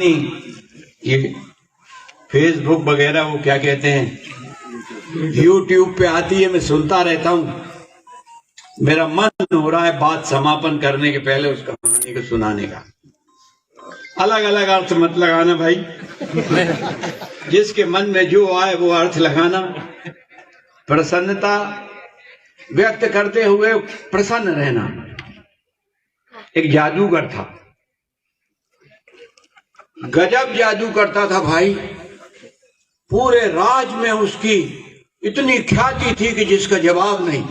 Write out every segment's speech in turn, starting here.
ये फेसबुक वगैरह वो क्या कहते हैं यूट्यूब पे आती है, मैं सुनता रहता हूं। मेरा मन हो रहा है बात समापन करने के पहले उस कहानी को सुनाने का। अलग अलग अर्थ मत लगाना भाई, जिसके मन में जो आए वो अर्थ लगाना। प्रसन्नता व्यक्त करते हुए प्रसन्न रहना। एक जादूगर था, गजब जादू करता था भाई। पूरे राज में उसकी इतनी ख्याति थी कि जिसका जवाब नहीं।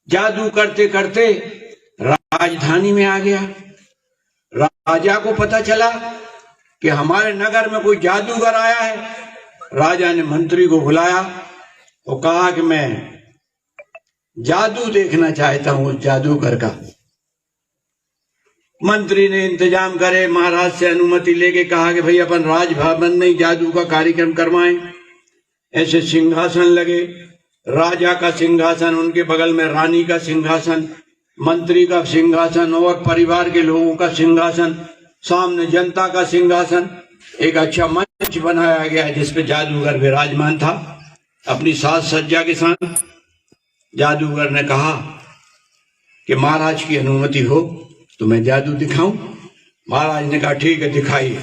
जादू करते करते राजधानी में आ गया। राजा को पता चला कि हमारे नगर में कोई जादूगर आया है। राजा ने मंत्री को बुलाया और कहा कि मैं जादू देखना चाहता हूं उस जादूगर का। मंत्री ने इंतजाम करे, महाराज से अनुमति लेके कहा कि भाई अपन राजभवन में जादू का कार्यक्रम करवाएं। ऐसे सिंहासन लगे, राजा का सिंहासन, उनके बगल में रानी का सिंहासन, मंत्री का सिंहासन और परिवार के लोगों का सिंहासन, सामने जनता का सिंहासन। एक अच्छा मंच बनाया गया है जिसपे जादूगर विराजमान था अपनी साज सज्जा के साथ। जादूगर ने कहा कि महाराज की अनुमति हो तो मैं जादू दिखाऊं। महाराज ने कहा ठीक है दिखाइए।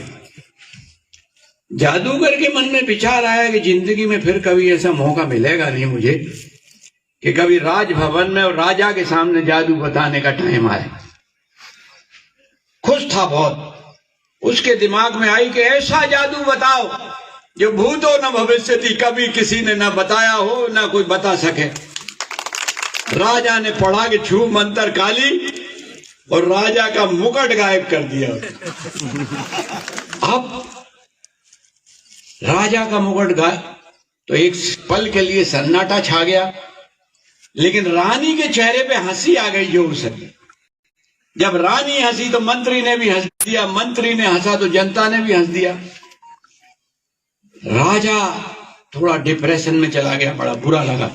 जादूगर के मन में विचार आया कि जिंदगी में फिर कभी ऐसा मौका मिलेगा नहीं मुझे कि कभी राजभवन में और राजा के सामने जादू बताने का टाइम आए। खुश था बहुत। उसके दिमाग में आई कि ऐसा जादू बताओ जो भूतो न भविष्यति, कभी किसी ने ना बताया हो ना कोई बता सके। राजा ने पढ़ा कि छू मंत्र काली और राजा का मुकुट गायब कर दिया। अब राजा का मुकुट गायब तो एक पल के लिए सन्नाटा छा गया, लेकिन रानी के चेहरे पे हंसी आ गई जोर से। जब रानी हंसी तो मंत्री ने भी हंस दिया, मंत्री ने हंसा तो जनता ने भी हंस दिया। राजा थोड़ा डिप्रेशन में चला गया, बड़ा बुरा लगा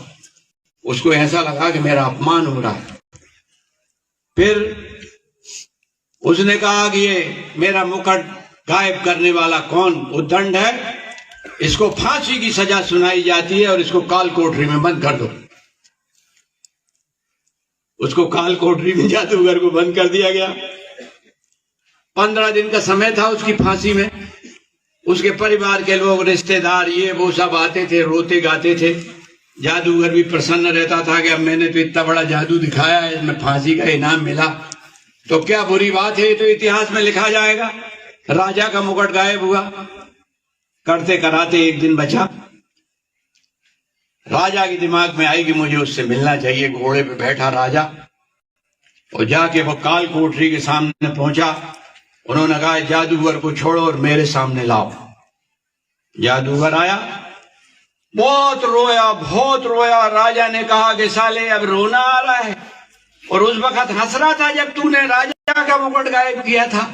उसको। ऐसा लगा कि मेरा अपमान हो रहा है। फिर उसने कहा कि ये मेरा मुकुट गायब करने वाला कौन उद्दंड है, इसको फांसी की सजा सुनाई जाती है और इसको काल कोठरी में बंद कर दो। उसको काल कोठरी में जादूगर को बंद कर दिया गया। 15 दिन का समय था उसकी फांसी में। उसके परिवार के लोग, रिश्तेदार, ये वो सब आते थे, रोते गाते थे। जादूगर भी प्रसन्न रहता था कि अब मैंने तो इतना बड़ा जादू दिखाया है, इसमें फांसी का इनाम मिला तो क्या बुरी बात है, तो इतिहास में लिखा जाएगा। राजा का मुकुट गायब हुआ। करते कराते एक दिन बचा। राजा के दिमाग में आई कि मुझे उससे मिलना चाहिए। घोड़े पे बैठा राजा और जाके वो काल कोठरी के सामने पहुंचा। उन्होंने कहा जादूगर को छोड़ो और मेरे सामने लाओ। जादूगर आया, बहुत रोया, बहुत रोया। राजा ने कहा कि साले अब रोना आ रहा है, और उस वक्त हंस रहा था जब तूने राजा का मुकुट गायब किया था।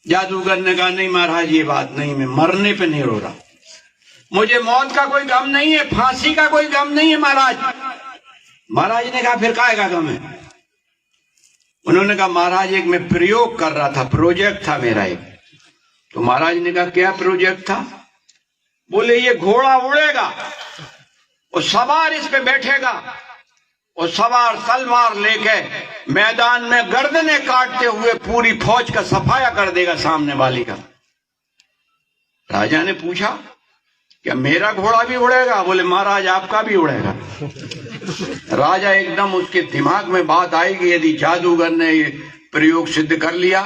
जादूगर ने कहा नहीं महाराज ये बात नहीं, मैं मरने पे नहीं रो रहा, मुझे मौत का कोई गम नहीं है, फांसी का कोई गम नहीं है महाराज। महाराज ने कहा फिर काहे का गम है? उन्होंने कहा महाराज एक मैं प्रयोग कर रहा था, प्रोजेक्ट था मेरा एक। तो महाराज ने कहा क्या प्रोजेक्ट था? बोले ये घोड़ा उड़ेगा और सवार इस पे बैठेगा और सवार तलवार लेके मैदान में गर्दने काटते हुए पूरी फौज का सफाया कर देगा सामने वाली का। राजा ने पूछा क्या मेरा घोड़ा भी उड़ेगा? बोले महाराज आपका भी उड़ेगा। राजा एकदम, उसके दिमाग में बात आई कि यदि जादूगर ने ये प्रयोग सिद्ध कर लिया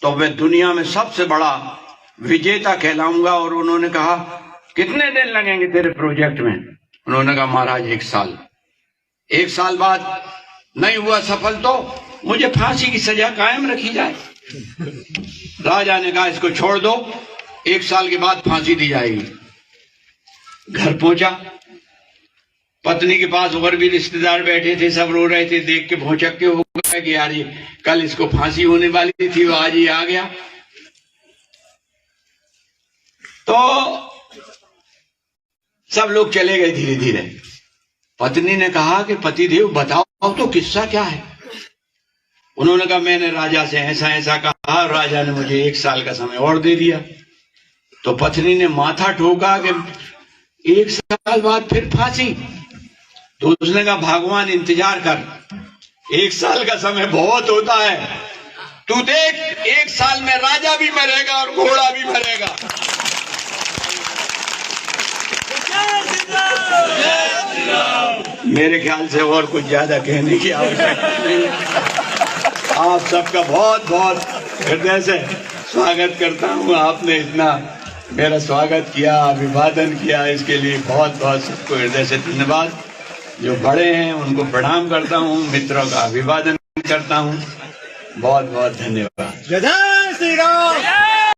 तो मैं दुनिया में सबसे बड़ा विजेता कहलाऊंगा। और उन्होंने कहा कितने दिन लगेंगे तेरे प्रोजेक्ट में? उन्होंने कहा महाराज 1 साल। 1 साल बाद नहीं हुआ सफल तो मुझे फांसी की सजा कायम रखी जाए। राजा ने कहा इसको छोड़ दो, 1 साल के बाद फांसी दी जाएगी। घर पहुंचा, पत्नी के पास और भी रिश्तेदार बैठे थे, सब रो रहे थे। देख के भौचक्के हो गए कि यार ये कल इसको फांसी होने वाली थी, वो आज ही आ गया। तो सब लोग चले गए धीरे धीरे। पत्नी ने कहा कि पतिदेव बताओ तो किस्सा क्या है? उन्होंने कहा मैंने राजा से ऐसा ऐसा कहा, राजा ने मुझे 1 साल का समय और दे दिया। तो पत्नी ने माथा ठोका कि 1 साल बाद फिर फांसी। तो उसने कहा भगवान इंतजार कर, 1 साल का समय बहुत होता है, तू देख 1 साल में राजा भी मरेगा और घोड़ा भी मरेगा। मेरे ख्याल से और कुछ ज्यादा कहने की आवश्यकता नहीं। आप सबका बहुत बहुत हृदय से स्वागत करता हूँ। आपने इतना मेरा स्वागत किया, अभिवादन किया, इसके लिए बहुत बहुत सबको हृदय से धन्यवाद। जो बड़े हैं उनको प्रणाम करता हूँ, मित्रों का अभिवादन करता हूँ। बहुत बहुत धन्यवाद। जय श्री राम।